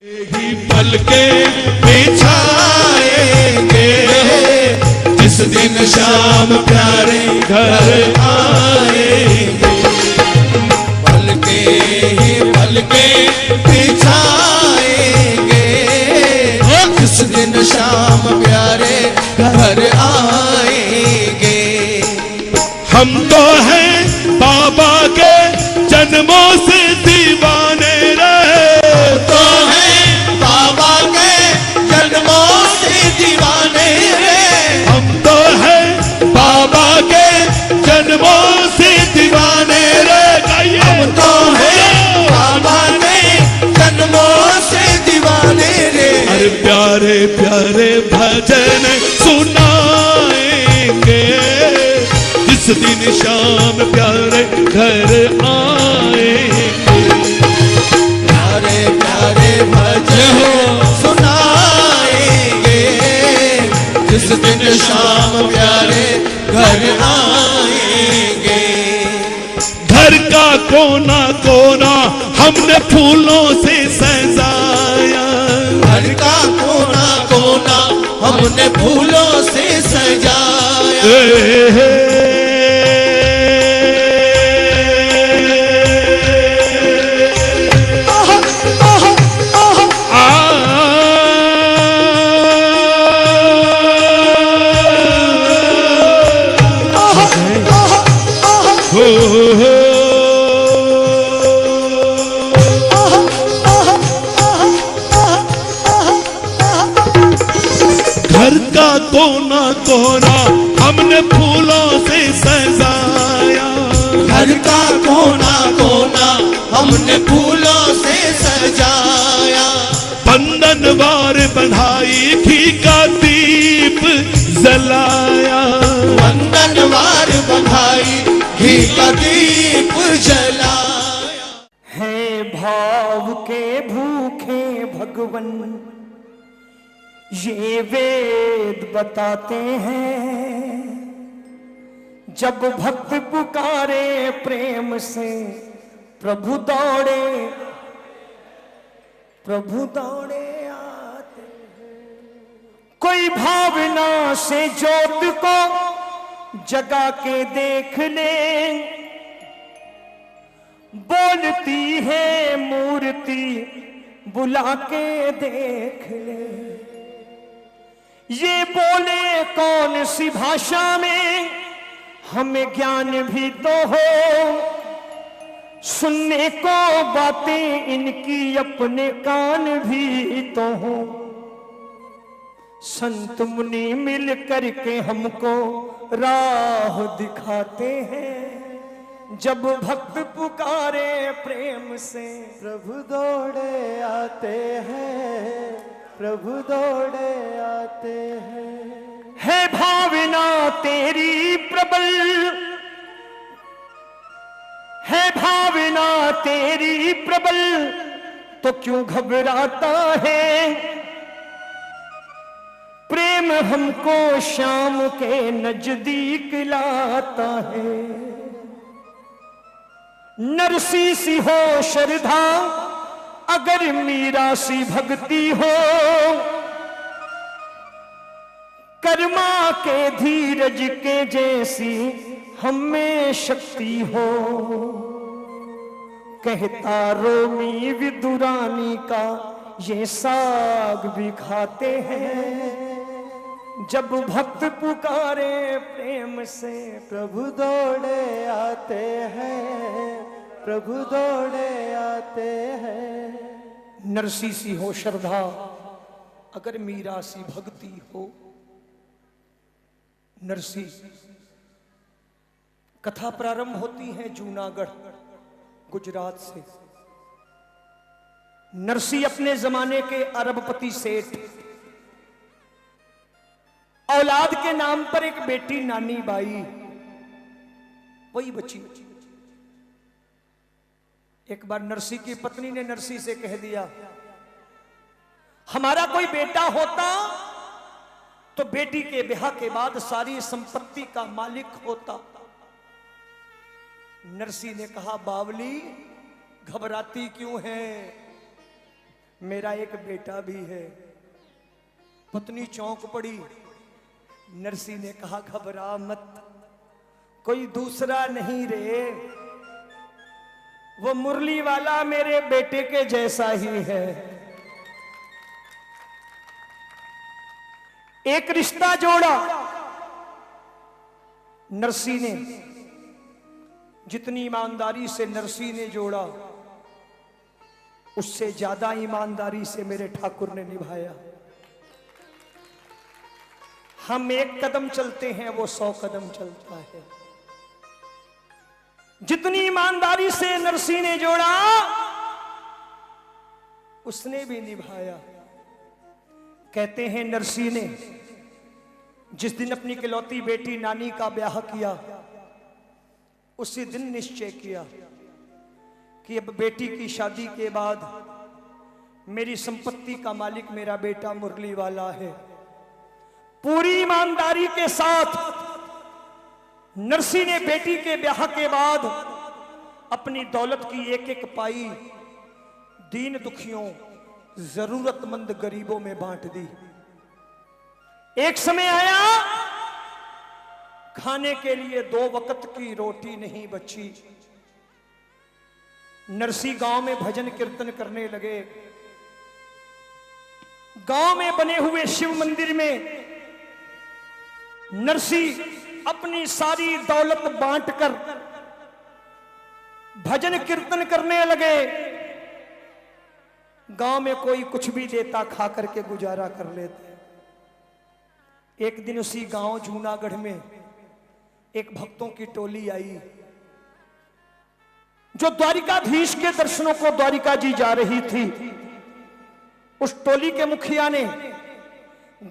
ही पल के बिछाएंगे जिस दिन शाम प्यारे घर आएंगे। पल के बिछाएंगे जिस दिन शाम प्यारे घर आएंगे। हम तो हैं बाबा के जन्मों से दीवाने रहे, तो हैं बाबा के जन्मों से दीवाने रहे। हम तो हैं बाबा के जन्मों से दीवाने रहे। हम तो हैं बाबा के जन्मों से दीवाने रहे। अरे प्यारे प्यारे भजन सुनाएंगे जिस दिन शाम प्यारे घर आएंगे। प्यारे प्यारे भजन सुनाएंगे जिस दिन शाम प्यारे घर आएंगे। घर का कोना कोना हमने फूलों से सजाया, घर का कोना कोना हमने फूलों से सजाया। घर का कोना कोना हमने फूलों से सजाया, घर का कोना कोना हमने फूलों से सजाया। बंधनवार बंधाई घी का दीप जलाया, बंधनवार बंधाई घी का दीप जलाया। है भाव के भूखे भगवन ये वेद बताते हैं। जब भक्त पुकारे प्रेम से प्रभु दौड़े आते हैं। कोई भावना से ज्योत को जगा के देख ले, बोलती है मूर्ति बुला के देख ले। ये बोले कौन सी भाषा में हमें ज्ञान भी तो हो, सुनने को बातें इनकी अपने कान भी तो हो। संत मुनि मिल करके हमको राह दिखाते हैं। जब भक्त पुकारे प्रेम से प्रभु दौड़े आते हैं, प्रभु दौड़े आते हैं। है भावना तेरी प्रबल, है भावना तेरी प्रबल तो क्यों घबराता है। प्रेम हमको शाम के नजदीक लाता है। नरसी सी हो श्रद्धा अगर मीरा सी भक्ति हो, कर्मा के धीरज के जैसी हमें शक्ति हो। कहता रोमी विदुरानी का ये साग भी खाते हैं। जब भक्त पुकारे प्रेम से प्रभु दौड़े आते हैं, प्रभु दौड़े आते हैं। नरसी सी हो श्रद्धा अगर मीरा सी भक्ति हो। नरसी कथा प्रारंभ होती है जूनागढ़ गुजरात से। नरसी अपने जमाने के अरबपति सेठ, औलाद के नाम पर एक बेटी नानी बाई, वही बच्ची। एक बार नरसी की पत्नी ने नरसी से कह दिया, हमारा कोई बेटा होता तो बेटी के ब्याह के बाद सारी संपत्ति का मालिक होता। नरसी ने कहा, बावली घबराती क्यों है, मेरा एक बेटा भी है। पत्नी चौंक पड़ी। नरसी ने कहा घबरा मत, कोई दूसरा नहीं रे, वो मुरली वाला मेरे बेटे के जैसा ही है। एक रिश्ता जोड़ा नरसी ने। जितनी ईमानदारी से नरसी ने जोड़ा, उससे ज्यादा ईमानदारी से मेरे ठाकुर ने निभाया। हम एक कदम चलते हैं, वो 100 कदम चलता है। जितनी ईमानदारी से नरसी ने जोड़ा, उसने भी निभाया। कहते हैं नरसी ने जिस दिन अपनी इकलौती बेटी नानी का ब्याह किया, उसी दिन निश्चय किया कि अब बेटी की शादी के बाद मेरी संपत्ति का मालिक मेरा बेटा मुरली वाला है। पूरी ईमानदारी के साथ नरसी ने बेटी के ब्याह के बाद अपनी दौलत की एक एक पाई दीन दुखियों, जरूरतमंद गरीबों में बांट दी। एक समय आया, खाने के लिए 2 वक्त की रोटी नहीं बची। नरसी गांव में भजन कीर्तन करने लगे। गांव में बने हुए शिव मंदिर में नरसी अपनी सारी दौलत बांटकर भजन कीर्तन करने लगे। गांव में कोई कुछ भी देता, खा करके गुजारा कर लेते। एक दिन उसी गांव जूनागढ़ में एक भक्तों की टोली आई, जो द्वारिकाधीश के दर्शनों को द्वारिका जी जा रही थी। उस टोली के मुखिया ने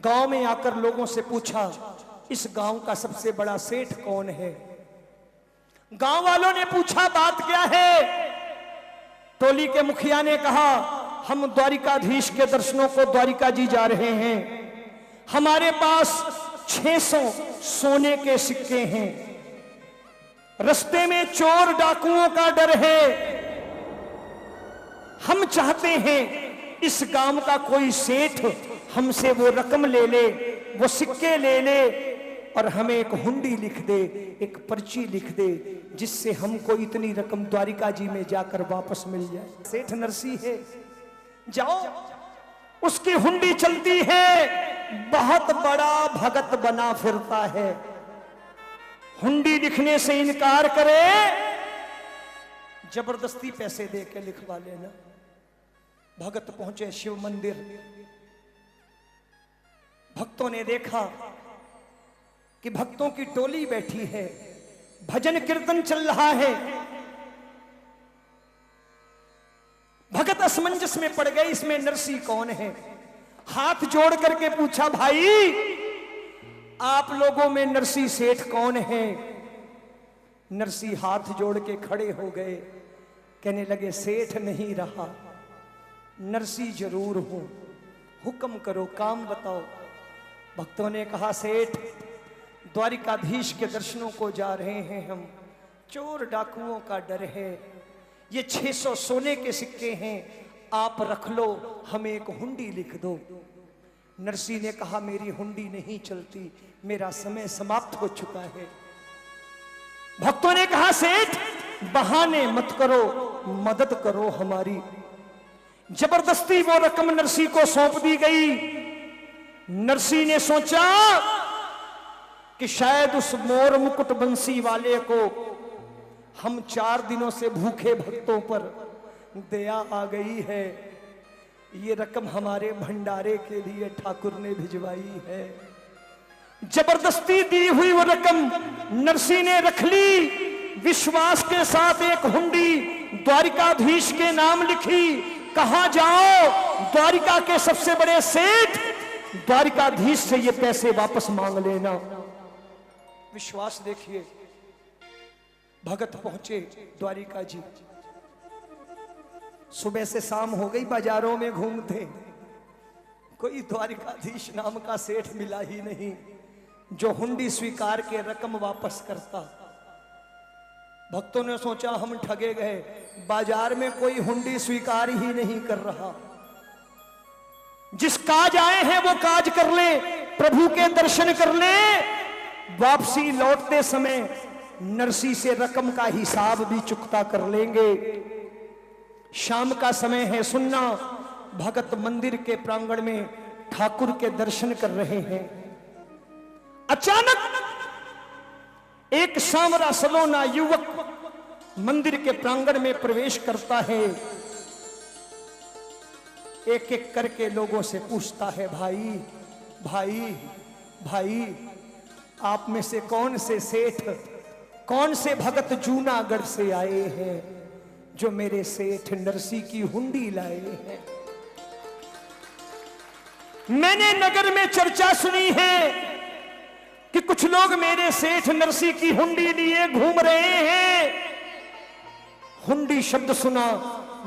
गांव में आकर लोगों से पूछा, इस गांव का सबसे बड़ा सेठ कौन है? गांव वालों ने पूछा, बात क्या है? टोली के मुखिया ने कहा, हम द्वारिकाधीश के दर्शनों को द्वारिका जी जा रहे हैं। हमारे पास 600 सोने के सिक्के हैं। रास्ते में चोर डाकुओं का डर है। हम चाहते हैं इस गांव का कोई सेठ हमसे वो रकम ले ले, वो सिक्के ले ले और हमें एक हुंडी लिख दे, एक पर्ची लिख दे, जिससे हमको इतनी रकम द्वारिका जी में जाकर वापस मिल जाए। सेठ नरसी है, जाओ। उसकी हुंडी चलती है, बहुत बड़ा भगत बना फिरता है। हुंडी लिखने से इनकार करे, जबरदस्ती पैसे दे के लिखवा लेना। भगत पहुंचे शिव मंदिर। भक्तों ने देखा कि भक्तों की टोली बैठी है, भजन कीर्तन चल रहा है। भगत असमंजस में पड़ गए, इसमें नरसी कौन है? हाथ जोड़ करके पूछा, भाई आप लोगों में नरसी सेठ कौन है? नरसी हाथ जोड़ के खड़े हो गए, कहने लगे, सेठ नहीं रहा, नरसी जरूर हूं, हुक्म करो, काम बताओ। भक्तों ने कहा, सेठ द्वारिकाधीश के दर्शनों को जा रहे हैं हम, चोर डाकुओं का डर है, ये 600 सोने के सिक्के हैं, आप रख लो, हमें एक हुंडी लिख दो। नरसी ने कहा, मेरी हुंडी नहीं चलती, मेरा समय समाप्त हो चुका है। भक्तों ने कहा, सेठ बहाने मत करो, मदद करो हमारी। जबरदस्ती वो रकम नरसी को सौंप दी गई। नरसी ने सोचा कि शायद उस मोर मुकुट बंसी वाले को हम 4 दिनों से भूखे भक्तों पर दया आ गई है, ये रकम हमारे भंडारे के लिए ठाकुर ने भिजवाई है। जबरदस्ती दी हुई वो रकम नरसी ने रख ली। विश्वास के साथ एक हुंडी द्वारिकाधीश के नाम लिखी। कहां जाओ? द्वारिका के सबसे बड़े सेठ, द्वारिकाधीश से ये पैसे वापस मांग लेना। विश्वास देखिए, भगत पहुंचे द्वारिका जी। सुबह से शाम हो गई, बाजारों में घूमते, कोई द्वारिकाधीश नाम का सेठ मिला ही नहीं जो हुंडी स्वीकार के रकम वापस करता। भक्तों ने सोचा हम ठगे गए, बाजार में कोई हुंडी स्वीकार ही नहीं कर रहा। जिस काज आए हैं वो काज कर ले, प्रभु के दर्शन कर ले। वापसी लौटते समय नरसी से रकम का हिसाब भी चुकता कर लेंगे। शाम का समय है, सुनना, भगत मंदिर के प्रांगण में ठाकुर के दर्शन कर रहे हैं। अचानक एक सांवरा सलोना युवक मंदिर के प्रांगण में प्रवेश करता है। एक एक करके लोगों से पूछता है, भाई भाई भाई, आप में से कौन से सेठ, कौन से भगत जूनागढ़ से आए हैं जो मेरे सेठ नरसी की हुंडी लाए हैं? मैंने नगर में चर्चा सुनी है कि कुछ लोग मेरे सेठ नरसी की हुंडी लिए घूम रहे हैं। हुंडी शब्द सुना,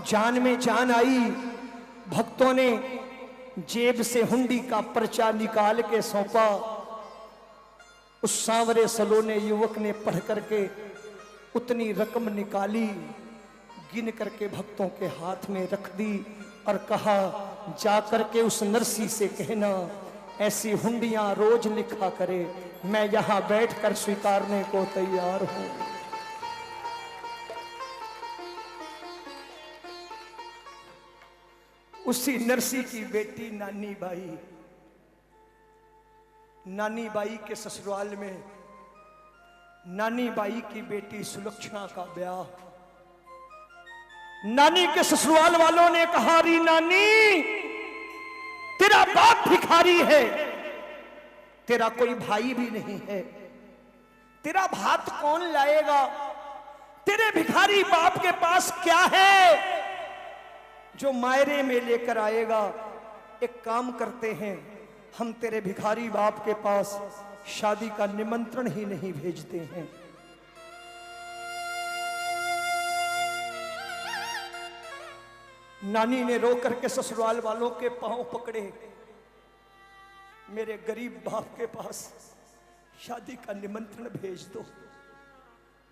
जान में जान आई। भक्तों ने जेब से हुंडी का पर्चा निकाल के सौंपा। उस सांवरे सलोने युवक ने पढ़ करके उतनी रकम निकाली, गिन करके भक्तों के हाथ में रख दी और कहा, जा करके उस नरसी से कहना ऐसी हुंडियां रोज लिखा करे, मैं यहां बैठकर स्वीकारने को तैयार हूं। उसी नरसी की बेटी नानी बाई, नानी बाई के ससुराल में नानी बाई की बेटी सुलक्षणा का ब्याह। नानी के ससुराल वालों ने कहा, री नानी, तेरा बाप भिखारी है, तेरा कोई भाई भी नहीं है, तेरा भात कौन लाएगा? तेरे भिखारी बाप के पास क्या है जो मायरे में लेकर आएगा? एक काम करते हैं, हम तेरे भिखारी बाप के पास शादी का निमंत्रण ही नहीं भेजते हैं। नानी ने रो करके ससुराल वालों के पांव पकड़े, मेरे गरीब बाप के पास शादी का निमंत्रण भेज दो।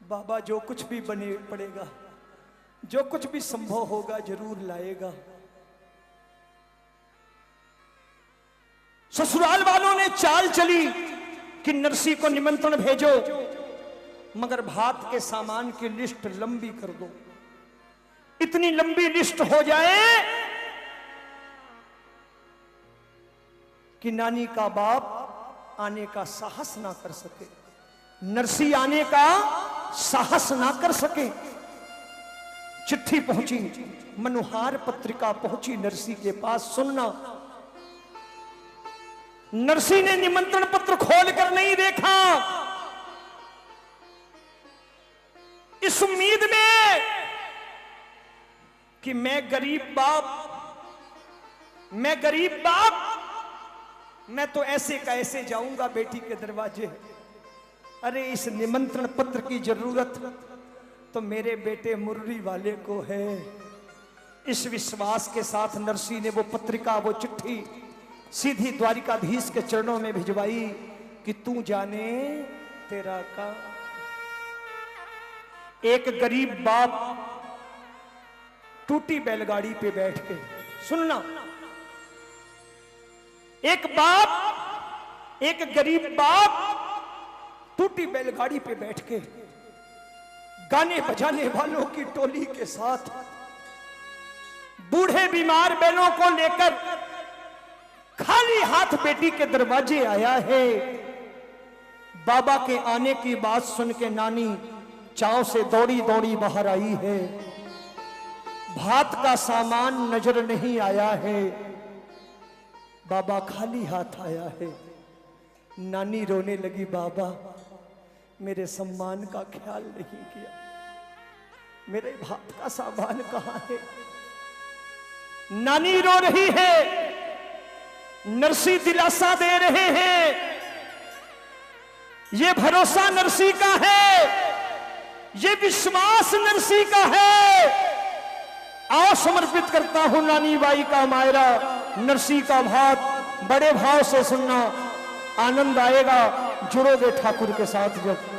बाबा जो कुछ भी बने पड़ेगा, जो कुछ भी संभव होगा जरूर लाएगा। ससुराल वालों ने चाल चली कि नरसी को निमंत्रण भेजो, मगर भात के सामान की लिस्ट लंबी कर दो। इतनी लंबी लिस्ट हो जाए कि नानी का बाप आने का साहस ना कर सके, नरसी आने का साहस ना कर सके। चिट्ठी पहुंची, मनुहार पत्रिका पहुंची नरसी के पास। सुनना, नरसी ने निमंत्रण पत्र खोलकर नहीं देखा, इस उम्मीद में कि मैं गरीब बाप, मैं तो ऐसे का ऐसे जाऊंगा बेटी के दरवाजे। अरे इस निमंत्रण पत्र की जरूरत तो मेरे बेटे मुर्री वाले को है। इस विश्वास के साथ नरसी ने वो पत्रिका, वो चिट्ठी सीधी द्वारिकाधीश के चरणों में भिजवाई कि तू जाने तेरा का। एक गरीब बाप टूटी बैलगाड़ी पे बैठ के, सुनना, एक गरीब बाप टूटी बैलगाड़ी पे बैठ के गाने बजाने वालों की टोली के साथ बूढ़े बीमार बैलों को लेकर खाली हाथ बेटी के दरवाजे आया है। बाबा के आने की बात सुन के नानी चाव से दौड़ी दौड़ी बाहर आई है। भात का सामान नजर नहीं आया है, बाबा खाली हाथ आया है। नानी रोने लगी, बाबा मेरे सम्मान का ख्याल नहीं किया, मेरे भात का सामान कहां है? नानी रो रही है, नरसी दिलासा दे रहे हैं। ये भरोसा नरसी का है, ये विश्वास नरसी का है। आओ समर्पित करता हूं नानी बाई का मायरा, नरसी का भात। बड़े भाव से सुनना, आनंद आएगा, जुड़ोगे ठाकुर के साथ जब।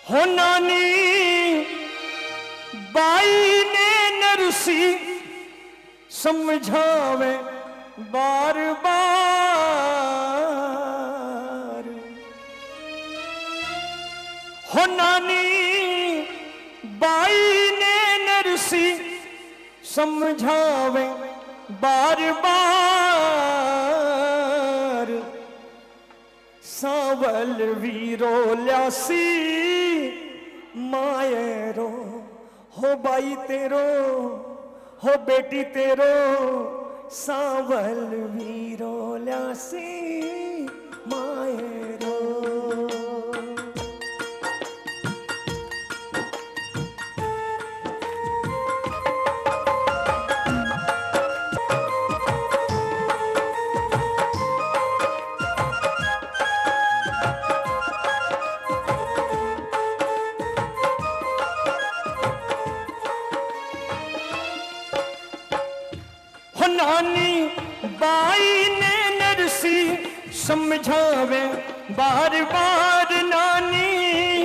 हो नानी बाई ने नरसी समझावे बार बार। हो नानी बाई ने नरसी समझावे बार बार। सावल वीरो ल्यासी मायरो हो बाई तेरो हो बेटी तेरो सावल वीरो ल्यासी मायरो। नानी बाई ने नरसी समझावे बार बार। नानी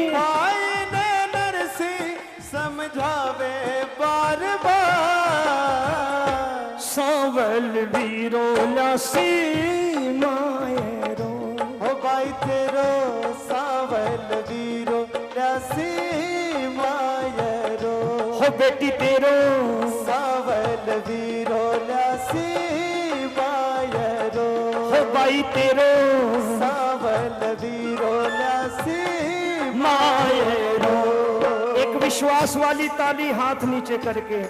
बाई ने नरसी समझावे बार बार। सावल वीरो ल्यासी मायरो हो बाई तेरो सावल वीरो ल्यासी मायरो। हो बेटी तेरो सावल वीरो ल्यासी मायरो। हो बाई तेरो सावल वीरो ल्यासी मायरो। एक विश्वास वाली ताली हाथ नीचे करके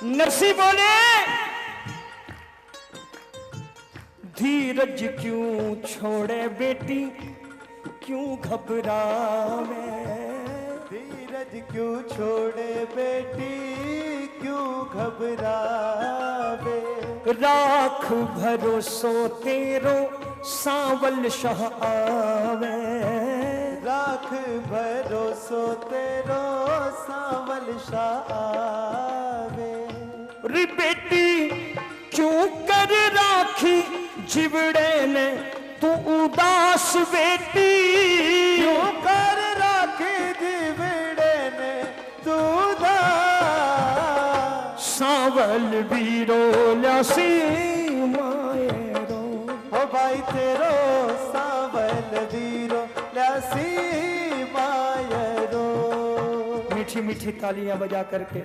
नरसी बोले धीरज क्यों छोड़े बेटी क्यों घबरावे। धीरज क्यों छोड़े बेटी क्यों घबरावे। राख भरोसो तेरो सावल शाह आवे। राख भरोसो तेरो सावल शाह आवे। री बेटी क्यों कर राखी जिवड़े ने तू उदास बेटी। क्यों कर राखी जिवड़े ने तू उदास। सावल वीरो ल्यासी मायरो हो बाई तेरो सावल वीरो ल्यासी मायरो। मीठी मीठी तालियां बजा करके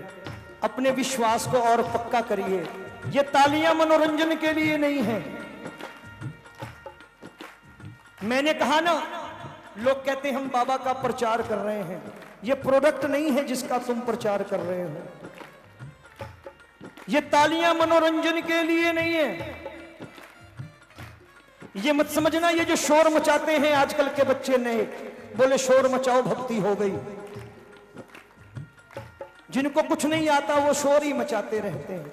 अपने विश्वास को और पक्का करिए। ये तालियां मनोरंजन के लिए नहीं है। मैंने कहा ना, लोग कहते हम बाबा का प्रचार कर रहे हैं। ये प्रोडक्ट नहीं है जिसका तुम प्रचार कर रहे हो। ये तालियां मनोरंजन के लिए नहीं है। ये मत समझना ये जो शोर मचाते हैं आजकल के बच्चे नए, बोले शोर मचाओ भक्ति हो गई। जिनको कुछ नहीं आता वो शोर ही मचाते रहते हैं।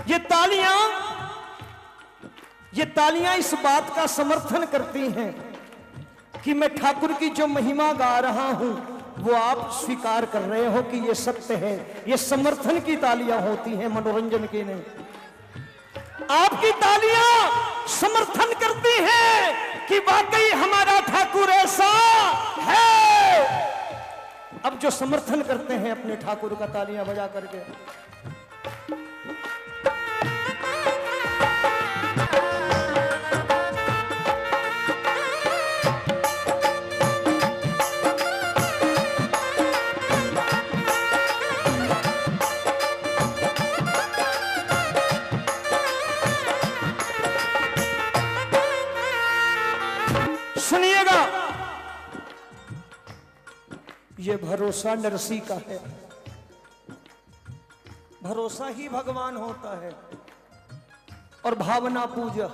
ये तालियां इस बात का समर्थन करती हैं कि मैं ठाकुर की जो महिमा गा रहा हूं वो आप स्वीकार कर रहे हो कि ये सत्य है। ये समर्थन की तालियां होती हैं, मनोरंजन की नहीं। आपकी तालियां समर्थन करती हैं कि वाकई हमारा ठाकुर ऐसा है। अब जो समर्थन करते हैं अपने ठाकुर का तालियां बजा करके, सुनिएगा। ये भरोसा नरसी का है। भरोसा ही भगवान होता है और भावना पूजा।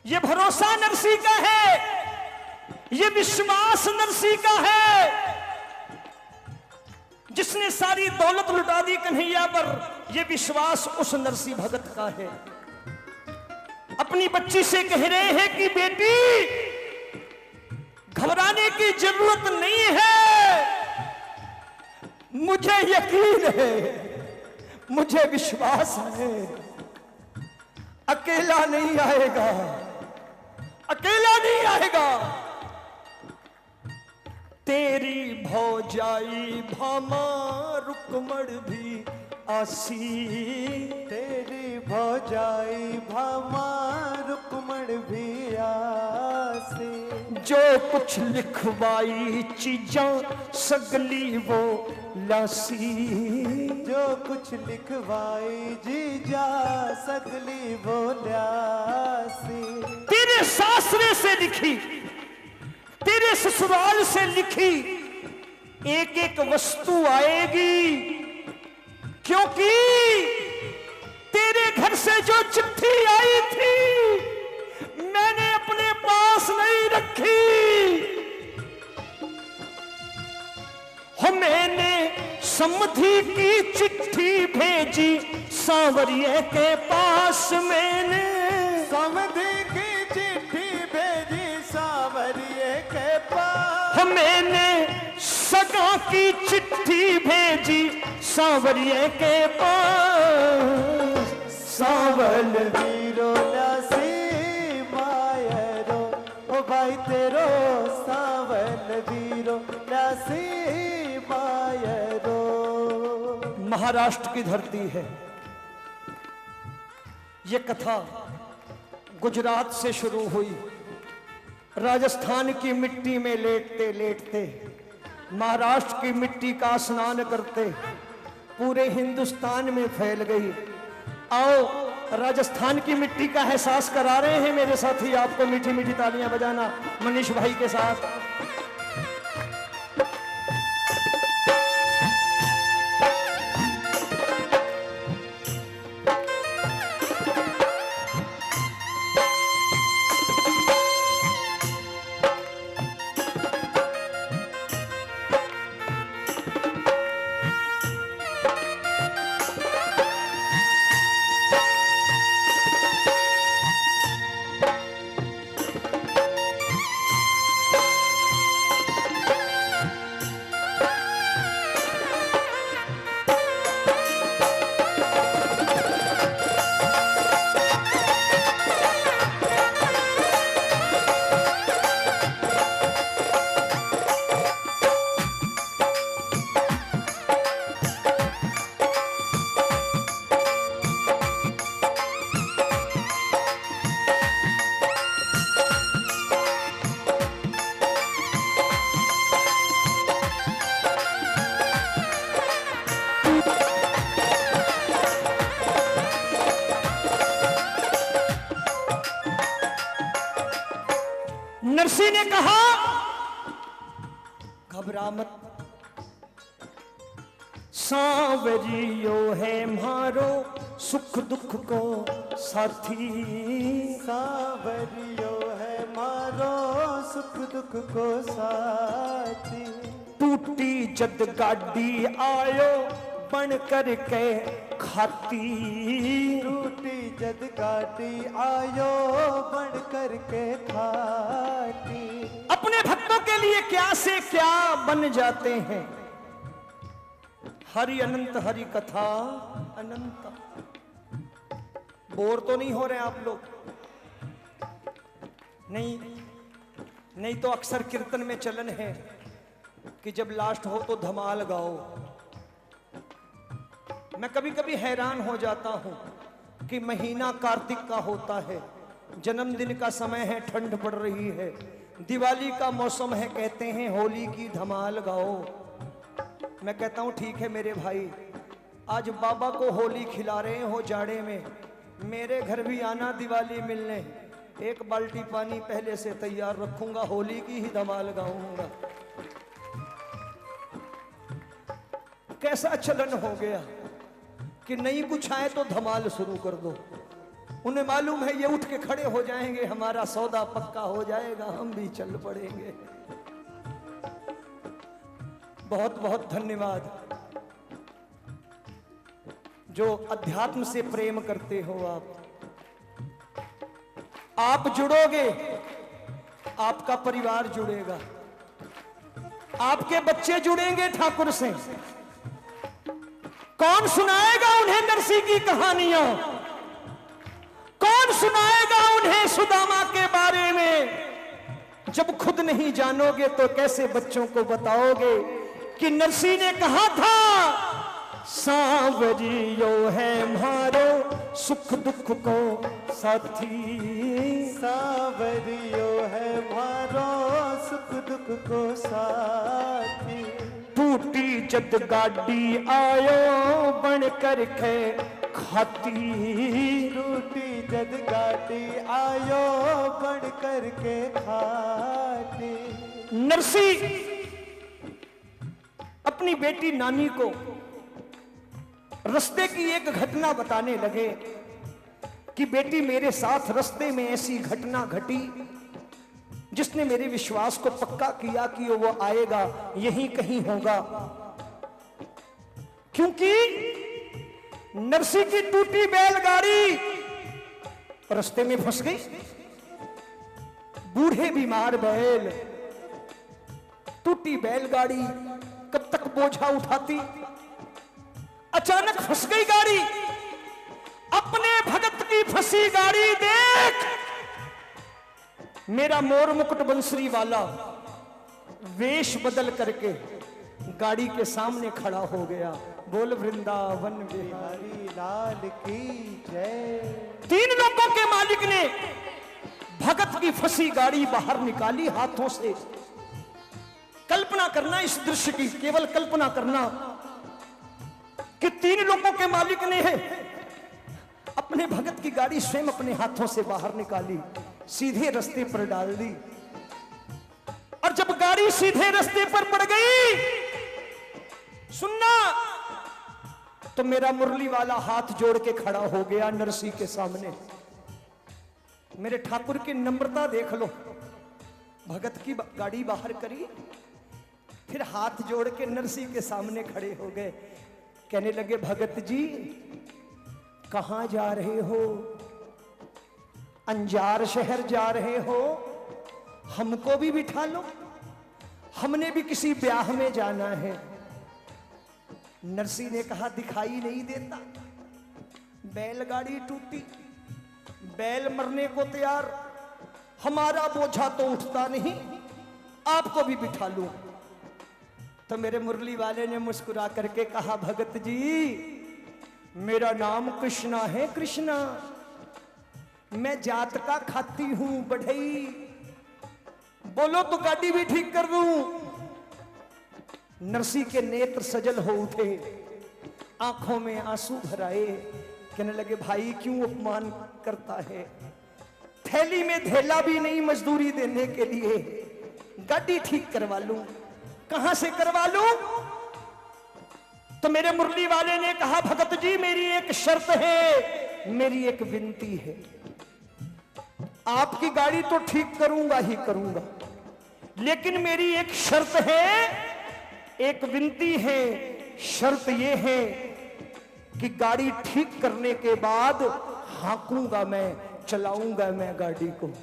ये भरोसा नरसी का है, ये विश्वास नरसी का है। जिस जिसने सारी दौलत लुटा दी कन्हैया पर, यह विश्वास उस नरसी भगत का है। अपनी बच्ची से कह रहे हैं कि बेटी, घबराने की जरूरत नहीं है, मुझे यकीन है, मुझे विश्वास है, अकेला नहीं आएगा, अकेला नहीं आएगा। तेरी भौजाई भामा रुकमण भी आसी, तेरी भौजाई भामा रुकमण भी आसी, जो कुछ लिखवाई चीजां सगली वो लासी, जो कुछ लिखवाई जीजा सगली वो ल्यासी। तेरे सासरे से लिखी, तेरे ससुराल से लिखी एक एक वस्तु आएगी, क्योंकि तेरे घर से जो चिट्ठी आई थी मैंने अपने पास नहीं रखी, मैंने समधी की चिट्ठी भेजी सांवरिये के पास, मैंने समधी की चिट्ठी भेजी सांवरिये के पास, मैंने सगा की चिट्ठी भेजी सांवरिये के पास। सावल वीरो ल्यासी मायरो, ओ भाई तेरो सावल वीरो ल्यासी मायरो। महाराष्ट्र की धरती है। ये कथा गुजरात से शुरू हुई, राजस्थान की मिट्टी में लेटते लेटते महाराष्ट्र की मिट्टी का स्नान करते पूरे हिंदुस्तान में फैल गई। आओ राजस्थान की मिट्टी का एहसास करा रहे हैं मेरे साथी आपको, मीठी मीठी तालियां बजाना मनीष भाई के साथ। नरसी ने कहा घबरा मत, सांवरियो है मारो सुख दुख को साथी, सांवरियो है मारो सुख दुख को साथी। टूटी जद गाड़ी आयो बन कर के खाती, टूटी जद गाड़ी आयो बन कर के खाती। अपने भक्तों के लिए क्या से क्या बन जाते हैं। हरि अनंत हरि कथा अनंत। बोर तो नहीं हो रहे आप लोग? नहीं तो अक्सर कीर्तन में चलन है कि जब लास्ट हो तो धमाल गाओ। मैं कभी कभी हैरान हो जाता हूं कि महीना कार्तिक का होता है, जन्मदिन का समय है, ठंड पड़ रही है, दिवाली का मौसम है, कहते हैं होली की धमाल गाओ। मैं कहता हूं ठीक है मेरे भाई, आज बाबा को होली खिला रहे हो जाड़े में, मेरे घर भी आना दिवाली मिलने, एक बाल्टी पानी पहले से तैयार रखूंगा, होली की ही धमाल गाऊंगा। कैसा चलन हो गया कि नहीं कुछ आए तो धमाल शुरू कर दो। उन्हें मालूम है ये उठ के खड़े हो जाएंगे, हमारा सौदा पक्का हो जाएगा, हम भी चल पड़ेंगे। बहुत बहुत धन्यवाद। जो अध्यात्म से प्रेम करते हो आप जुड़ोगे, आपका परिवार जुड़ेगा, आपके बच्चे जुड़ेंगे ठाकुर से। कौन सुनाएगा उन्हें नरसी की कहानियां? कौन सुनाएगा उन्हें सुदामा के बारे में? जब खुद नहीं जानोगे तो कैसे बच्चों को बताओगे कि नरसी ने कहा था सांवरियो है मारो सुख दुख को साथी। सांवरियो है मारो सुख दुख को साथी। टूटी जद गाड़ी आयो बन कर के खाती। टूटी जद गाड़ी आयो बन कर के खाती। नरसी अपनी बेटी नानी को रास्ते की एक घटना बताने लगे कि बेटी मेरे साथ रास्ते में ऐसी घटना घटी जिसने मेरे विश्वास को पक्का किया कि वो आएगा, यहीं कहीं होगा। क्योंकि नरसी की टूटी बैलगाड़ी रास्ते में फंस गई। बूढ़े बीमार बैल, टूटी बैलगाड़ी कब तक बोझा उठाती? अचानक फंस गई गाड़ी। अपने भगत की फंसी गाड़ी देख मेरा मोर मुकुट बंसरी वाला वेश बदल करके गाड़ी के सामने खड़ा हो गया। बोल वृंदावन बिहारी लाल की जय। 3 लोगों के मालिक ने भगत की फंसी गाड़ी बाहर निकाली हाथों से। कल्पना करना इस दृश्य की, केवल कल्पना करना कि 3 लोगों के मालिक ने अपने भगत की गाड़ी स्वयं अपने हाथों से बाहर निकाली, सीधे रास्ते पर डाल दी। और जब गाड़ी सीधे रास्ते पर पड़ गई, सुनना, तो मेरा मुरली वाला हाथ जोड़ के खड़ा हो गया नरसी के सामने। मेरे ठाकुर की नम्रता देख लो। भगत की गाड़ी बाहर करी, फिर हाथ जोड़ के नरसी के सामने खड़े हो गए। कहने लगे, भगत जी कहां जा रहे हो? अंजार शहर जा रहे हो? हमको भी बिठा लो, हमने भी किसी ब्याह में जाना है। नरसी ने कहा, दिखाई नहीं देता? बैलगाड़ी टूटी, बैल मरने को तैयार, हमारा बोझा तो उठता नहीं, आपको भी बिठा लूं। तो मेरे मुरली वाले ने मुस्कुरा करके कहा, भगत जी मेरा नाम कृष्णा है, कृष्णा। मैं जात का खाती हूं बढ़ई, बोलो तो गाड़ी भी ठीक कर दूं। नरसी के नेत्र सजल हो उठे, आंखों में आंसू भर आए। कहने लगे, भाई क्यों अपमान करता है? थैली में धेला भी नहीं मजदूरी देने के लिए, गाड़ी ठीक करवा लूं। कहां से करवा लूं? तो मेरे मुरली वाले ने कहा, भगत जी मेरी एक शर्त है, मेरी एक विनती है। आपकी गाड़ी तो ठीक करूंगा ही करूंगा, लेकिन मेरी एक शर्त है, एक विनती है। शर्त यह है कि गाड़ी ठीक करने के बाद हाँकूंगा मैं, चलाऊंगा मैं गाड़ी को।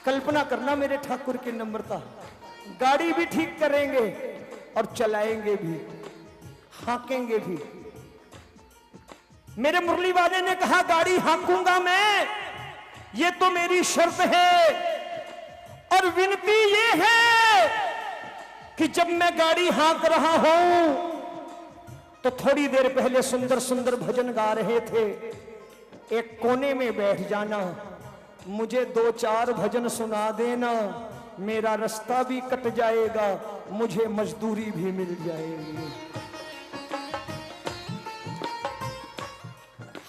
कल्पना करना मेरे ठाकुर की नम्रता। गाड़ी भी ठीक करेंगे और चलाएंगे भी, हाँकेंगे भी। मेरे मुरली वाले ने कहा, गाड़ी हाँकूंगा मैं, ये तो मेरी शर्त है। और विनती ये है कि जब मैं गाड़ी हाँक रहा हूं तो थोड़ी देर पहले सुंदर सुंदर भजन गा रहे थे, एक कोने में बैठ जाना, मुझे 2-4 भजन सुना देना, मेरा रास्ता भी कट जाएगा, मुझे मजदूरी भी मिल जाएगी।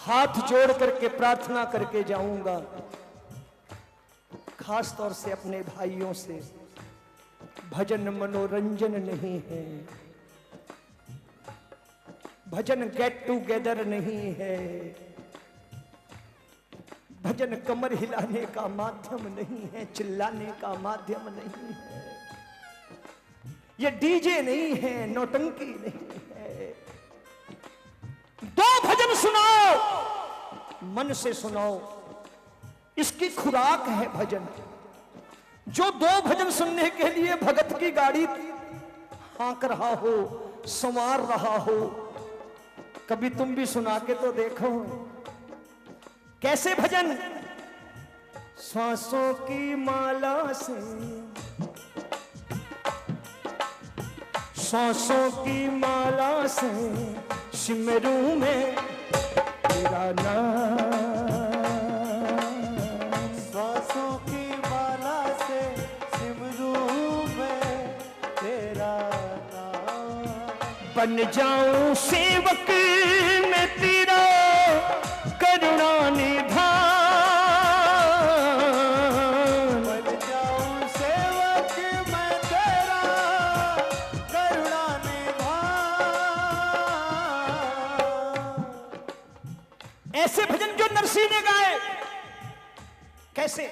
हाथ जोड़ करके प्रार्थना करके जाऊंगा, खास तौर से अपने भाइयों से। भजन मनोरंजन नहीं है, भजन गेट टुगेदर नहीं है, भजन कमर हिलाने का माध्यम नहीं है, चिल्लाने का माध्यम नहीं है, ये डीजे नहीं है, नौटंकी नहीं है। मन से सुनाओ। इसकी खुराक है भजन। जो दो भजन सुनने के लिए भगत की गाड़ी हाँक रहा हो, संवार रहा हो, कभी तुम भी सुना के तो देखो। कैसे भजन? सांसों की माला से, सांसों की माला से सिमरूं में तेरा नाम। सांसों की माला से सिमरूं में तेरा नाम। बन जाऊं सेवक में तेरा करुणा निधान। बन जाऊं सेवक मैं तेरा करुणा निधान। ऐसे भजन जो नरसिंह ने गाए। कैसे?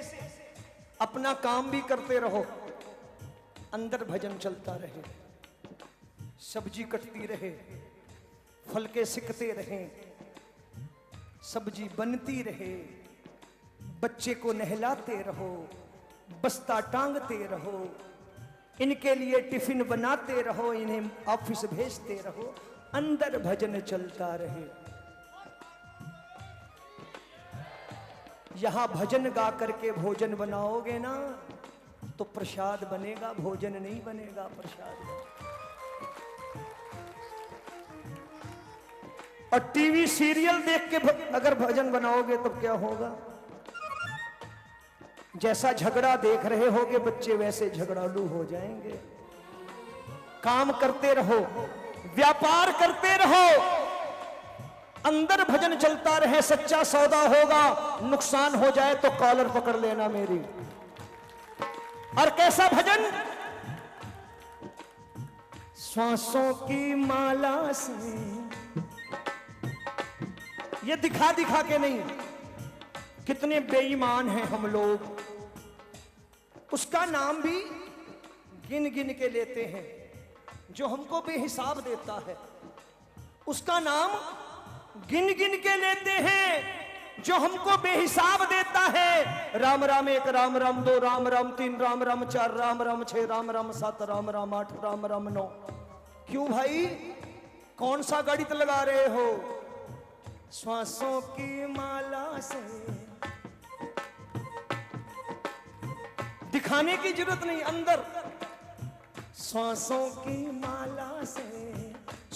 अपना काम भी करते रहो, अंदर भजन चलता रहे, सब्जी कटती रहे, फलके सिकते रहे, सब्जी बनती रहे, बच्चे को नहलाते रहो, बस्ता टांगते रहो, इनके लिए टिफिन बनाते रहो, इन्हें ऑफिस भेजते रहो, अंदर भजन चलता रहे। यहां भजन गा करके भोजन बनाओगे ना तो प्रसाद बनेगा, भोजन नहीं बनेगा, प्रसाद। और टीवी सीरियल देख के अगर भजन बनाओगे तो क्या होगा? जैसा झगड़ा देख रहे होगे बच्चे, वैसे झगड़ालू हो जाएंगे। काम करते रहो, व्यापार करते रहो, अंदर भजन चलता रहे, सच्चा सौदा होगा। नुकसान हो जाए तो कॉलर पकड़ लेना मेरी। और कैसा भजन? सांसों की माला से, ये दिखा दिखा के नहीं, कितने बेईमान हैं हम लोग। उसका नाम भी गिन गिन के लेते हैं जो हमको बेहिसाब देता है। उसका नाम गिन गिन के लेते हैं जो हमको बेहिसाब देता है। राम राम एक, राम राम दो, राम राम तीन, राम राम चार, राम राम छह, राम राम सात, राम राम आठ, राम राम नौ। क्यों भाई? कौन सा गणित लगा रहे हो? सांसों की माला से दिखाने की जरूरत नहीं, अंदर। सांसों की माला से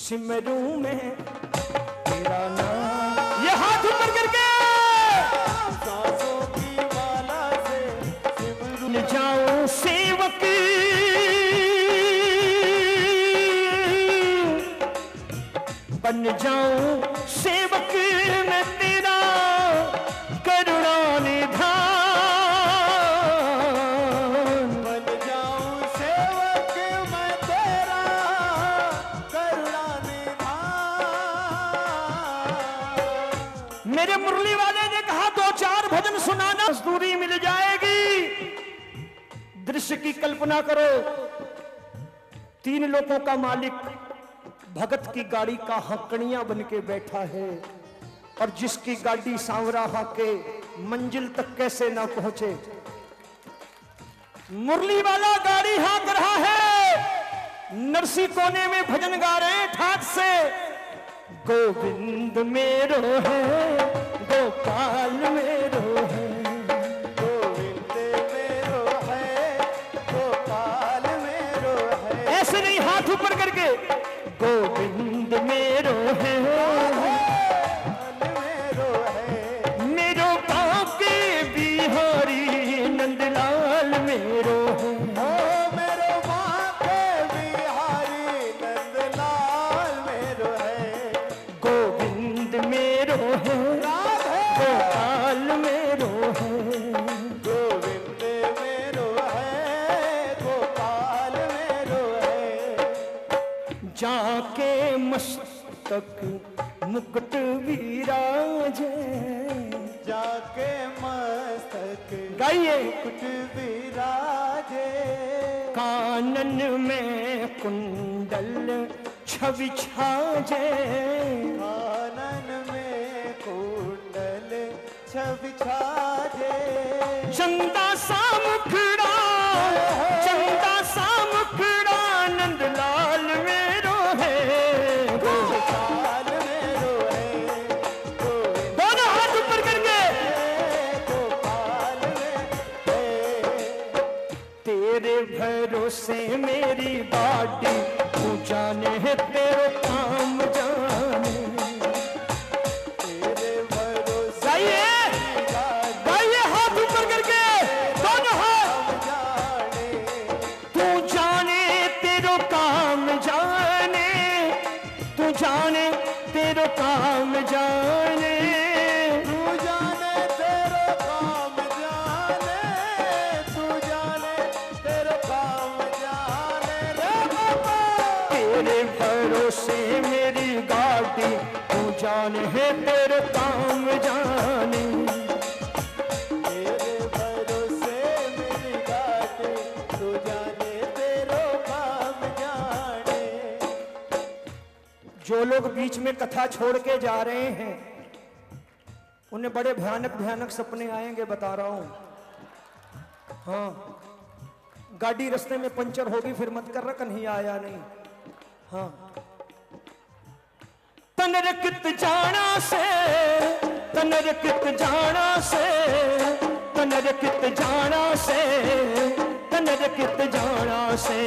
सिमरूं में तेरा नाम। ये हाथ ऊपर करके सांसों की माला से सिमरूं जाऊं सेवक, बन जाऊं सेवक में तेरा करुणा निधान। बन जाऊं सेवक मैं तेरा करुणा निधान। मेरे मुरली वाले ने कहा 2-4 भजन सुनाना, मजदूरी मिल जाएगी। दृश्य की कल्पना करो, 3 लोगों का मालिक भगत की गाड़ी का हंकड़ियां बन के बैठा है, और जिसकी गाड़ी सांवरा हाके मंजिल तक कैसे ना पहुंचे। मुरली वाला गाड़ी हाँक रहा है, नरसी कोने में भजन गा रहे हैं ठाट से। गोविंद मेरो है, गोपाल मेरो है, गोविंद मेरो है, गोपाल मेरो है। ऐसे नहीं, हाथ ऊपर करके गोविंद मेरो है, मेरो है, मेरो बाके बिहारी नंदलाल मेरो है। ओ मेरो बाके बिहारी नंदलाल मेरो है। गोविंद मेरो है, गोपाल मेरो है, गोविंद मेरो है, गोपाल मेरो है। जाके मस्तक मुकुट विराजे। जाके मस्तक गाइए। मुकुट विराजे। कानन में कुंडल छवि छाजे। कानन में बिछा बिछा दे चंदा सा मुखड़ा, चंदा सा मुखड़ा नंद लाल मेरो है, गोपाल मेरो है, दोनों हाथ ऊपर करके गोपाल मेरो है। तेरे भरोसे मेरी गाड़ी, तू जाने है तेरे काम जाने। तेरे भरोसे गाइए गाइए हाथ ऊपर करके दोनों हाथ। जाने तू जाने तेरो काम जाने, तू जाने तेरो काम जाने। तू जाने तेरा काम जाने, तू जाने तेरा काम जाने रे बाबा। तेरे भरोसे मेरी गाड़ी, तू जाने है तेरे काम जाने। तेरे भरोसे मेरी गाड़ी, तू जाने तेरा काम जाने। जो लोग बीच में कथा छोड़ के जा रहे हैं उन्हें बड़े भयानक भयानक सपने आएंगे, बता रहा हूं। हाँ, गाड़ी रास्ते में पंचर होगी फिर मत कर रहा कन्हैया आया नहीं। हाँ, तनरकित जाना से, तनरकित जाना से, तनरकित जाना से, तनरकित जाना से।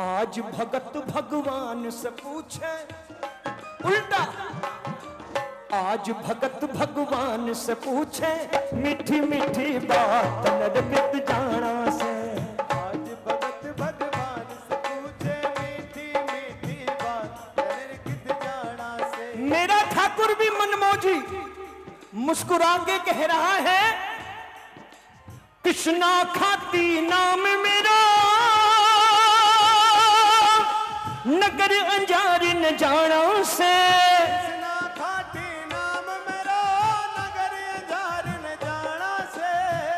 आज भगत भगवान से पूछे उल्टा, आज भगत भगवान से पूछे मीठी मीठी बात नरकित जाना से। आज भगत भगवान से पूछे मीठी मीठी बात नरकित जाना से। मेरा ठाकुर भी मनमोजी मुस्कुरा के कह रहा है, कृष्णा खाती नाम मेरा नगर अंजारी न जाना से। कृष्णा खाटी नाम मेरा नगर अंजार न जाना से।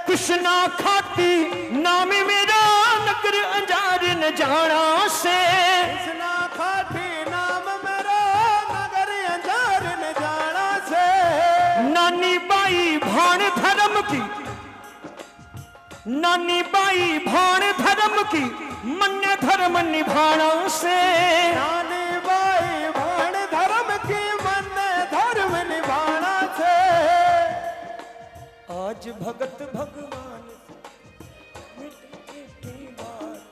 कृष्णा खाती नाम मेरा नगर अंजार न जाना से। कृष्णा खाटी नाम मेरा नगर अंजार न जाना से। नानी बाई भाण धर्म की, नानी बाई भाण धर्म की, मन्य धर्म निभाना से। नानी बाई भाण धर्म की मन धर्म निभाना से। आज भगत भगवान मीठी बात।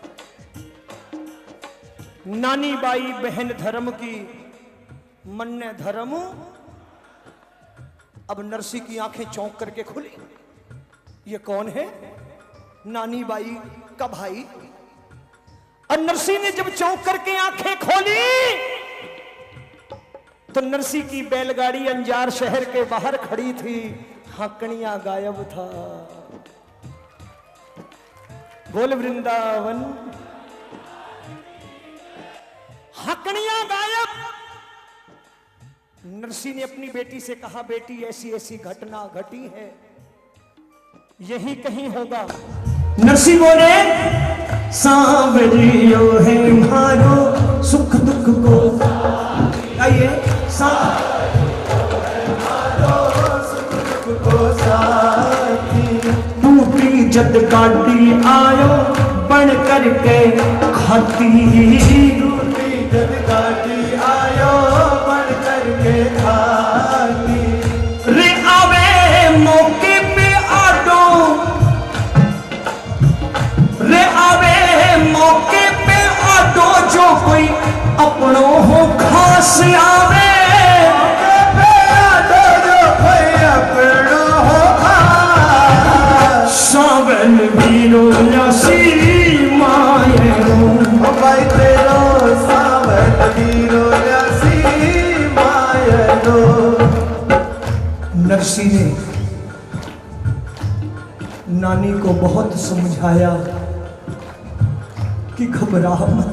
नानी बाई बहन धर्म की, मन्य धर्म। अब नरसी की आंखें चौंक करके खुली। ये कौन है? नानी बाई का भाई। और नरसी ने जब चौंक करके आंखें खोली तो नरसी की बैलगाड़ी अंजार शहर के बाहर खड़ी थी, हकड़ियां गायब था। बोल वृंदावन। हकड़ियां गायब। नरसी ने अपनी बेटी से कहा, बेटी ऐसी ऐसी घटना घटी है, यही कहीं होगा। नरसी बोले, सांवरियो है मारो सुख दुख को। आइए, टूटी जद गाड़ी आयो बन करके खाती। टूटी जद गाड़ी आयो बन करके खाती। रे आवे मौके पे आडो, रे आवे मौके पे आडो, जो कोई अपनों हो खास आवे। सावन बीरो लसी मायरो, भाई तेरो सावन बीरो लसी मायरो। नरसी ने नानी को बहुत समझाया कि घबरा मत,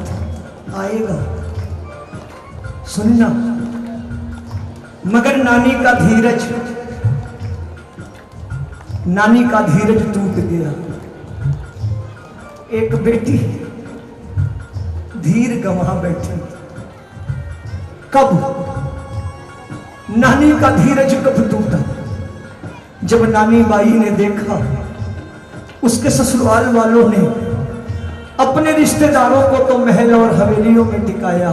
आएगा, सुनना। मगर नानी का धीरज टूट गया। एक बेटी धीर गंवा बैठी। कब नानी का धीरज कब टूटा? जब नानी बाई ने देखा उसके ससुराल वालों ने अपने रिश्तेदारों को तो महल और हवेलियों में टिकाया,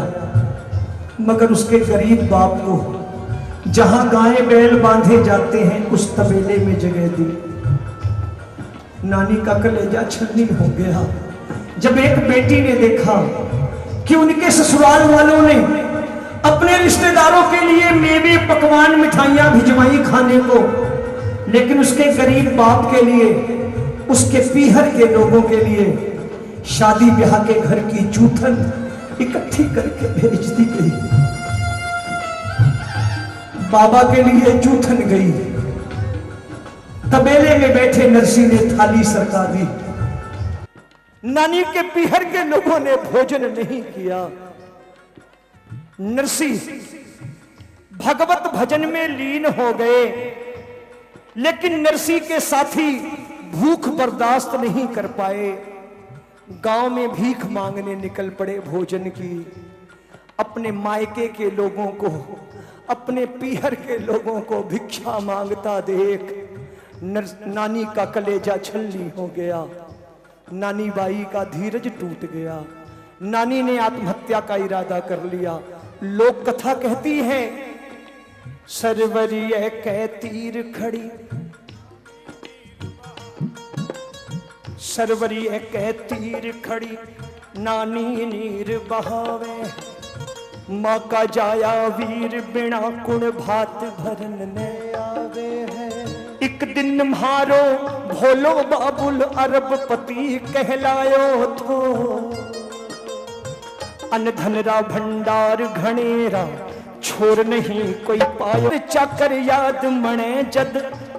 मगर उसके गरीब बाप को जहां गायें बैल बांधे जाते हैं उस तबेले में जगह दी। नानी का कलेजा छलनी हो गया जब एक बेटी ने देखा कि उनके ससुराल वालों ने अपने रिश्तेदारों के लिए मेवे पकवान मिठाइयां भिजवाई खाने को, लेकिन उसके गरीब बाप के लिए, उसके पीहर के लोगों के लिए शादी ब्याह के घर की जूठन इकट्ठी करके भेज दी गई। बाबा के लिए जूठन गई। तबेले में बैठे नरसी ने थाली सरका दी। नानी के पीहर के लोगों ने भोजन नहीं किया। नरसी भगवत भजन में लीन हो गए, लेकिन नरसी के साथी भूख बर्दाश्त नहीं कर पाए। गांव में भीख मांगने निकल पड़े भोजन की। अपने मायके के लोगों को, अपने पीहर के लोगों को भिक्षा मांगता देख नानी का कलेजा छलनी हो गया। नानी बाई का धीरज टूट गया। नानी ने आत्महत्या का इरादा कर लिया। लोक कथा कहती है, सरवरिय कै तीर खड़ी, सरवरिय कै तीर खड़ी, नानी नीर बहावे, माँ का जाया वीर बिना कुण भात भरन ने आवे है। एक दिन म्हारो भोलो बाबुल अरबपति कहलायो थो, अन धनरा भंडार घनेरा, छोर नहीं कोई पायो, चाकर याद मणे जद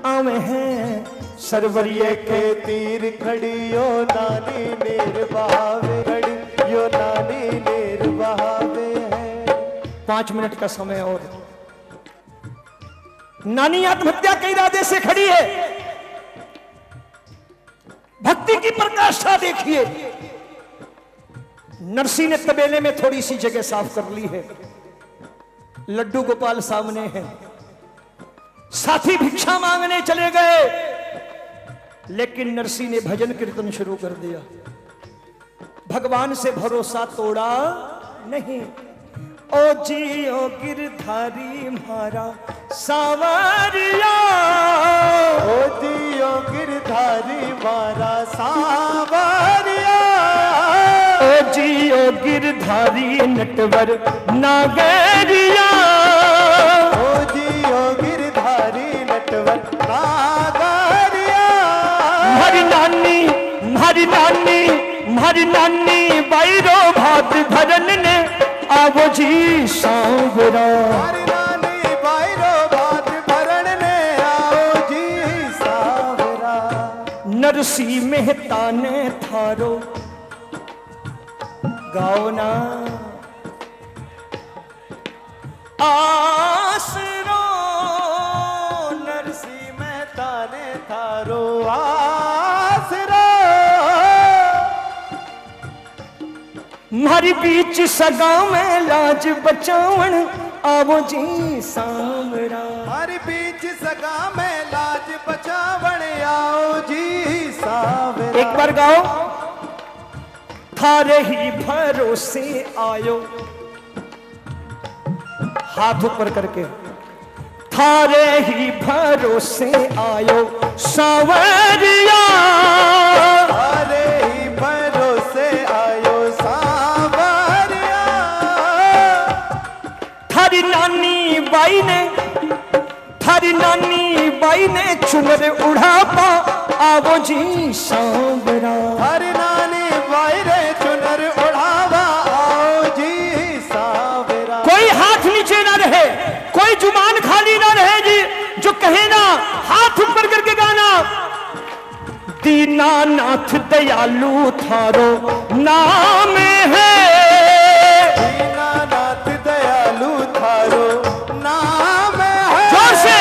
आवे हैं। सरवरिय के तीर खड़ी यो नानी नीर बहावे, खड़ी यो नानी नीर बहावे है। 5 मिनट का समय और। नानी आत्महत्या के इरादे से खड़ी है। भक्ति की प्रकाष्ठा देखिए। नरसी ने तबेले में थोड़ी सी जगह साफ कर ली है। लड्डू गोपाल सामने हैं। साथी भिक्षा मांगने चले गए, लेकिन नरसी ने भजन कीर्तन शुरू कर दिया। भगवान से भरोसा तोड़ा नहीं। ओ जी ओ गिरधारी म्हारा सावरिया, ओ जी ओ गिरधारी म्हारा सावरिया, ओ जी ओ गिरधारी नटवर नागरिया, ओ जी ओ गिरधारी नटवर नागरिया। म्हारी नानी, म्हारी नानी, म्हारी नानी बैरो भात भरन ने आवो जी सांवरा। हरि नानी बैरो भात भरन ने आओ जी सांवरा। नरसी मेहता ने थारो गाओ ना आसरो, नरसी मेहता ने थारो आसरो। म्हारी बीच सगा में लाज बचावन आवो जी सांवरा। हरि बीच सगा में लाज बचावन आओ जी सांवरा। एक बार गाओ। थारे ही भरोसे आयो, हाथ ऊपर करके, थारे ही भरोसे आयो सांवरिया, थारे ही भरोसे आयो सांवरिया। थारी नानी बाई ने, थारी नानी बाई ने चुनर उड़ापा आवो जी सांवरा। हरि नानी बाई रे चुनर उड़ावा आओ जी सांवरा। कोई हाथ नीचे ना रहे, कोई जुबान खाली ना रहे जी, जो कहे ना हाथ ऊपर करके गाना। दीनानाथ दयालु थारो नाम है, दीनानाथ दयालु थारो नाम है। जोर से।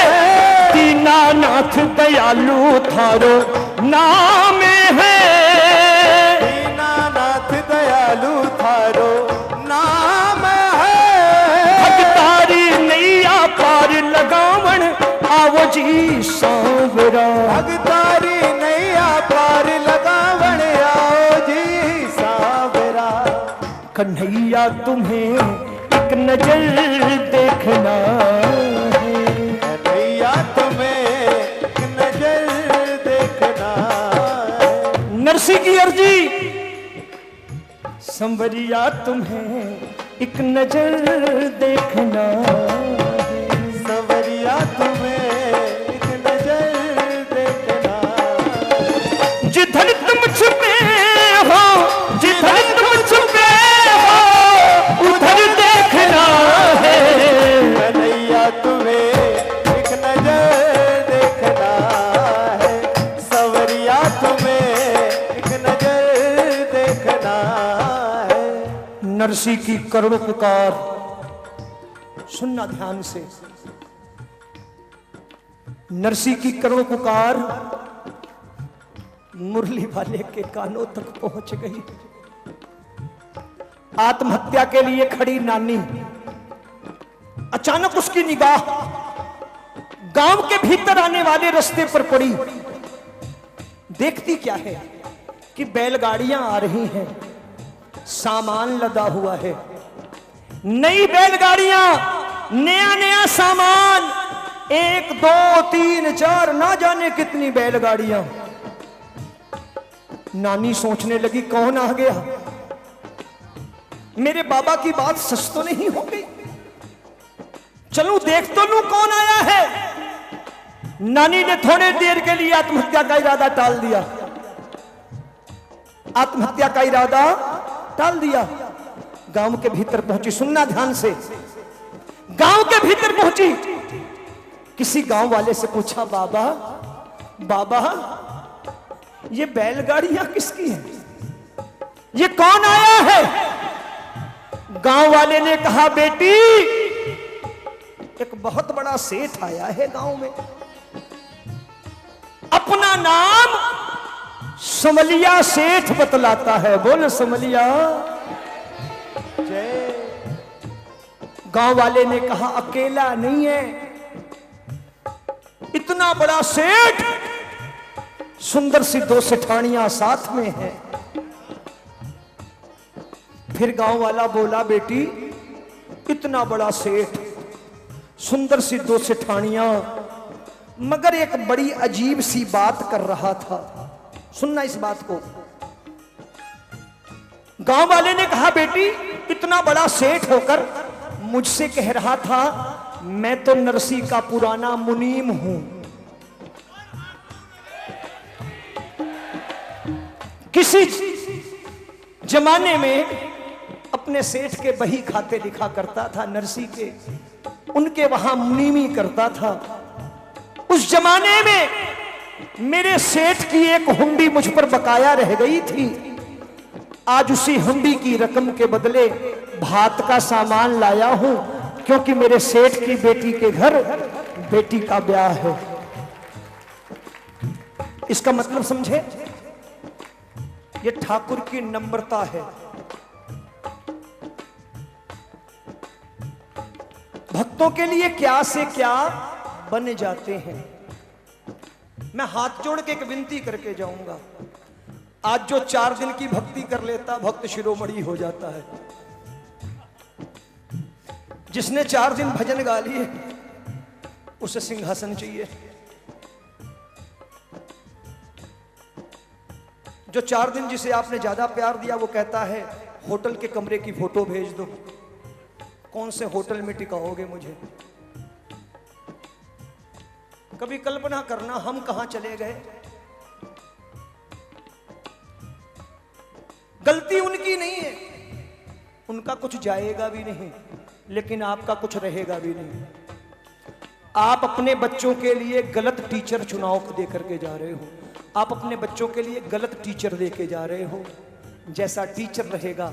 दीनानाथ दयालु थारो नाम है, दीनानाथ दयालु थारो जी सांवरा। भगतारी नैया पार लगावण आओ जी सांवरा। कन्हैया तुम्हें एक नजर देखना है, कन्हैया तुम्हें एक नजर देखना है। नरसी की अर्जी, संवरिया तुम्हें एक नजर देखना है, संवरिया तुम्हें एक नजर देखना है। जिधर तुम छुपे हो, जिधर तुम छुपे हो, उधर देखना है। कन्हैया तुम्हें एक नजर देखना है, संवरिया तुम्हें एक नजर देखना है। नरसी की करुण पुकार सुनना ध्यान से। नरसी की करुण पुकार मुरली वाले के कानों तक पहुंच गई। आत्महत्या के लिए खड़ी नानी, अचानक उसकी निगाह गांव के भीतर आने वाले रास्ते पर पड़ी। देखती क्या है कि बैलगाड़ियां आ रही हैं, सामान लदा हुआ है, नई बैलगाड़ियां, नया नया सामान, 1 2 3 4 ना जाने कितनी बैलगाड़ियां। नानी सोचने लगी कौन आ गया, मेरे बाबा की बात सच तो नहीं हो गई, चलूं देख तो लूं कौन आया है। नानी ने थोड़ी देर के लिए आत्महत्या का इरादा टाल दिया, आत्महत्या का इरादा टाल दिया। गांव के भीतर पहुंची, सुनना ध्यान से, गांव के भीतर पहुंची, किसी गांव वाले से पूछा, बाबा बाबा ये बैलगाड़ियां किसकी हैं, ये कौन आया है। गांव वाले ने कहा, बेटी एक बहुत बड़ा सेठ आया है गांव में, अपना नाम समलिया सेठ बतलाता है। बोल समलिया जय। गांव वाले ने कहा, अकेला नहीं है, इतना बड़ा सेठ, सुंदर सी 2 सेठानियां साथ में है। फिर गांव वाला बोला, बेटी इतना बड़ा सेठ, सुंदर सी 2 सेठानियां, मगर एक बड़ी अजीब सी बात कर रहा था। सुनना इस बात को। गांव वाले ने कहा, बेटी इतना बड़ा सेठ होकर मुझसे कह रहा था, मैं तो नरसी का पुराना मुनीम हूं, किसी जमाने में अपने सेठ के बही खाते लिखा करता था, नरसी के, उनके वहां मुनीमी करता था। उस जमाने में मेरे सेठ की एक हुंडी मुझ पर बकाया रह गई थी, आज उसी हुंडी की रकम के बदले भात का सामान लाया हूं, क्योंकि मेरे सेठ की बेटी के घर बेटी का ब्याह है। इसका मतलब समझे, ये ठाकुर की नम्रता है। भक्तों के लिए क्या से क्या बन जाते हैं। मैं हाथ जोड़ के एक विनती करके जाऊंगा, आज जो 4 दिन की भक्ति कर लेता भक्त शिरोमणि हो जाता है। जिसने 4 दिन भजन गा लिए उसे सिंहासन चाहिए। जो 4 दिन जिसे आपने ज्यादा प्यार दिया वो कहता है होटल के कमरे की फोटो भेज दो, कौन से होटल में टिकाओगे मुझे। कभी कल्पना करना हम कहां चले गए। गलती उनकी नहीं है, उनका कुछ जाएगा भी नहीं, लेकिन आपका कुछ रहेगा भी नहीं। आप अपने बच्चों के लिए गलत टीचर चुनाव दे करके जा रहे हो, आप अपने बच्चों के लिए गलत टीचर लेके जा रहे हो। जैसा टीचर रहेगा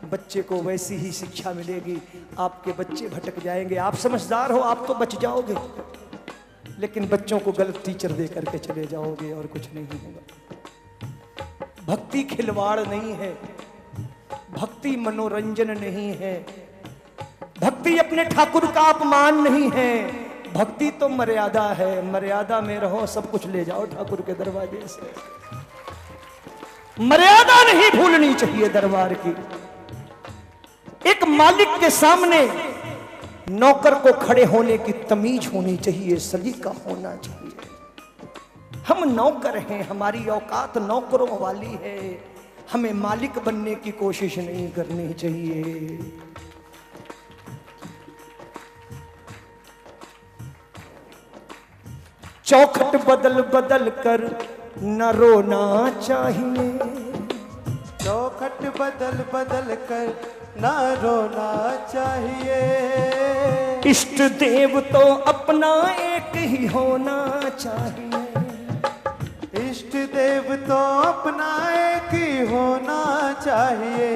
बच्चे को वैसी ही शिक्षा मिलेगी, आपके बच्चे भटक जाएंगे। आप समझदार हो, आप तो बच जाओगे, लेकिन बच्चों को गलत टीचर दे करके चले जाओगे और कुछ नहीं होगा। भक्ति खिलवाड़ नहीं है, भक्ति मनोरंजन नहीं है, भक्ति अपने ठाकुर का अपमान नहीं है, भक्ति तो मर्यादा है, मर्यादा में रहो, सब कुछ ले जाओ ठाकुर के दरवाजे से। मर्यादा नहीं भूलनी चाहिए दरबार की। एक मालिक के सामने नौकर को खड़े होने की तमीज होनी चाहिए, सलीका होना चाहिए। हम नौकर हैं, हमारी औकात नौकरों वाली है, हमें मालिक बनने की कोशिश नहीं करनी चाहिए। चौखट बदल बदल कर न रोना चाहिए, चौखट बदल बदल कर ना रोना चाहिए। इष्ट देव तो अपना एक ही होना चाहिए, इष्ट देव तो अपना एक ही होना चाहिए।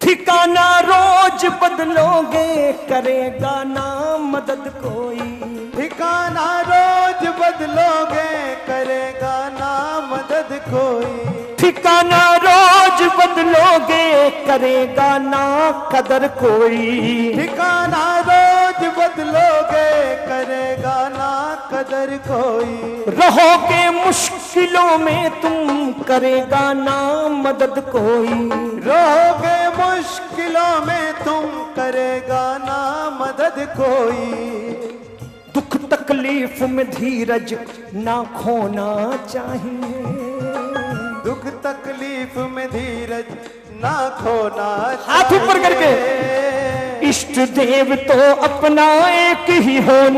ठिकाना रोज बदलोगे करेगा ना मदद कोई, ठिकाना रोज बदलोगे करेगा ना मदद कोई। ठिकाना रोज बदलोगे करेगा ना कदर कोई, ठिकाना रोज बदलोगे करेगा ना कदर कोई। रहोगे मुश्किलों में तुम करेगा ना मदद कोई, रहोगे मुश्किलों में तुम करेगा ना मदद कोई। दुख तकलीफ में धीरज ना खोना चाहिए, दुख तकलीफ में धीरज ना खोना हाथ ऊपर करके। इष्ट देव तो अपना एक ही होना